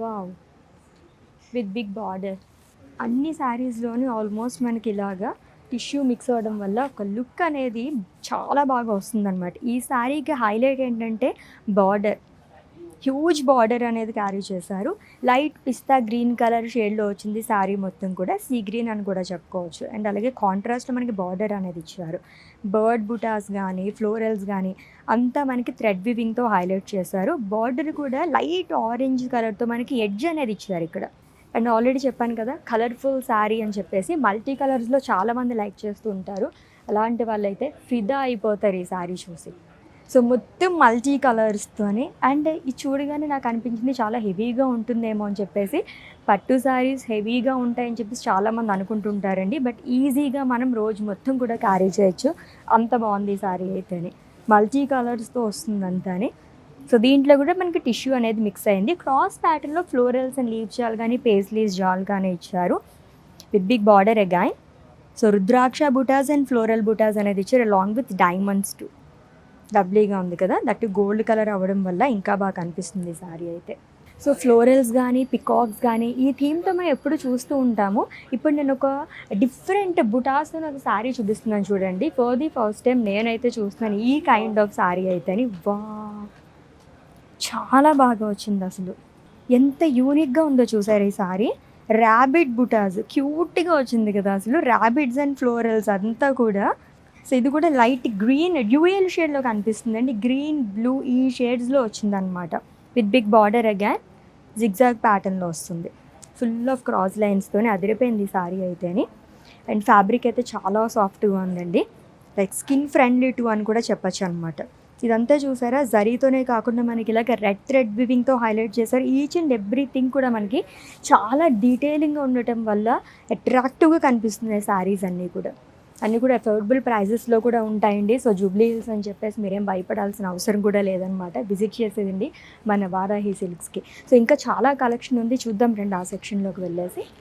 Wow! With big border. అన్ని శారీస్‌లోని almost మనకి ఇలాగా టిష్యూ మిక్స్ అవ్వడం వల్ల ఒక లుక్ అనేది చాలా బాగా వస్తుందనమాట. ఈ శారీకి హైలైట్ ఏంటంటే బార్డర్. హ్యూజ్ బార్డర్ అనేది క్యారీ చేశారు. లైట్ పిస్తా గ్రీన్ కలర్ షేడ్‌లో వచ్చింది శారీ మొత్తం కూడా. సీ గ్రీన్ అని కూడా చెప్పుకోవచ్చు. అండ్ అలాగే కాంట్రాస్ట్‌లో మనకి బార్డర్ అనేది ఇచ్చారు. బర్డ్ బుటాస్ గానీ, ఫ్లోరల్స్ గానీ అంతా మనకి థ్రెడ్ వీవింగ్‌తో హైలైట్ చేశారు. బార్డర్ కూడా లైట్ ఆరెంజ్ కలర్‌తో మనకి ఎడ్జ్ అనేది ఇచ్చారు ఇక్కడ. అండ్ ఆల్రెడీ చెప్పాను కదా కలర్ఫుల్ శారీ అని చెప్పేసి. మల్టీ కలర్స్‌లో చాలామంది లైక్ చేస్తూ ఉంటారు. అలాంటి వాళ్ళైతే ఫిదా అయిపోతారు ఈ శారీ చూసి. సో మొత్తం మల్టీ కలర్స్తోని. అండ్ ఇది చూడగానే నాకు అనిపించింది చాలా హెవీగా ఉంటుందేమో అని చెప్పేసి. పట్టు శారీస్ హెవీగా ఉంటాయని చెప్పేసి చాలామంది అనుకుంటుంటారండి. బట్ ఈజీగా మనం రోజు మొత్తం కూడా క్యారీ చేయొచ్చు. అంత బాగుంది ఈ శారీ అయితేనే. మల్టీ కలర్స్తో వస్తుంది అంతాని. సో దీంట్లో కూడా మనకి టిష్యూ అనేది మిక్స్ అయింది. క్రాస్ ప్యాటర్న్లో ఫ్లోరల్స్ అండ్ లీవ్ జాల్ కానీ పేస్లీస్ జాల్ కానీ ఇచ్చారు with big border again. So rudraksha బుటాస్ అండ్ ఫ్లోరల్ బుటాస్ అనేది ఇచ్చారు అలాంగ్ విత్ డైమండ్స్ టు. లవ్లీగా ఉంది కదా, దట్ గోల్డ్ కలర్ అవ్వడం వల్ల ఇంకా బాగా కనిపిస్తుంది శారీ అయితే. సో ఫ్లోరల్స్ కానీ పికాక్స్ కానీ ఈ థీమ్తో మనం ఎప్పుడు చూస్తూ ఉంటాము. ఇప్పుడు నేను ఒక డిఫరెంట్ బుటాస్తో నాకు శారీ చూపిస్తున్నాను చూడండి. ఫర్ ది ఫస్ట్ టైం నేనైతే చూస్తున్నాను ఈ కైండ్ ఆఫ్ శారీ అయితేని. వా, చాలా బాగా వచ్చింది అసలు. ఎంత యూనిక్గా ఉందో చూసారు ఈ సారీ. ర్యాబిట్ బుటాస్ క్యూట్గా వచ్చింది కదా అసలు. ర్యాబిట్స్ అండ్ ఫ్లోరల్స్ అంతా కూడా. సో ఇది కూడా లైట్ గ్రీన్ డ్యూయల్ షేడ్లో కనిపిస్తుంది అండి. గ్రీన్ బ్లూ ఈ షేడ్స్లో వచ్చిందనమాట. With big border again zigzag ప్యాటర్న్లో వస్తుంది. ఫుల్ ఆఫ్ క్రాస్ లైన్స్తోనే అదిరిపోయింది ఈ సారీ అయితేని. అండ్ ఫ్యాబ్రిక్ అయితే చాలా సాఫ్ట్గా ఉందండి. లైక్ స్కిన్ ఫ్రెండ్లీ టూ అని కూడా చెప్పచ్చు అనమాట. ఇదంతా చూసారా జరీతోనే కాకుండా మనకి ఇలాగ రెడ్ థ్రెడ్ వివింగ్తో హైలైట్ చేశారు. ఈచ్ అండ్ ఎవ్రీథింగ్ కూడా మనకి చాలా డీటెయిలింగ్గా ఉండటం వల్ల అట్రాక్టివ్గా కనిపిస్తున్నాయి శారీస్ అన్నీ కూడా. అన్నీ కూడా అఫోర్డబుల్ ప్రైజెస్లో కూడా ఉంటాయండి. సో జూబ్లీ హిల్స్ అని చెప్పేసి మీరేం భయపడాల్సిన అవసరం కూడా లేదనమాట. విజిట్ చేసేదండి మన వారాహి సిల్క్స్కి. సో ఇంకా చాలా కలెక్షన్ ఉంది, చూద్దాం రండి ఆ సెక్షన్లోకి వెళ్ళేసి.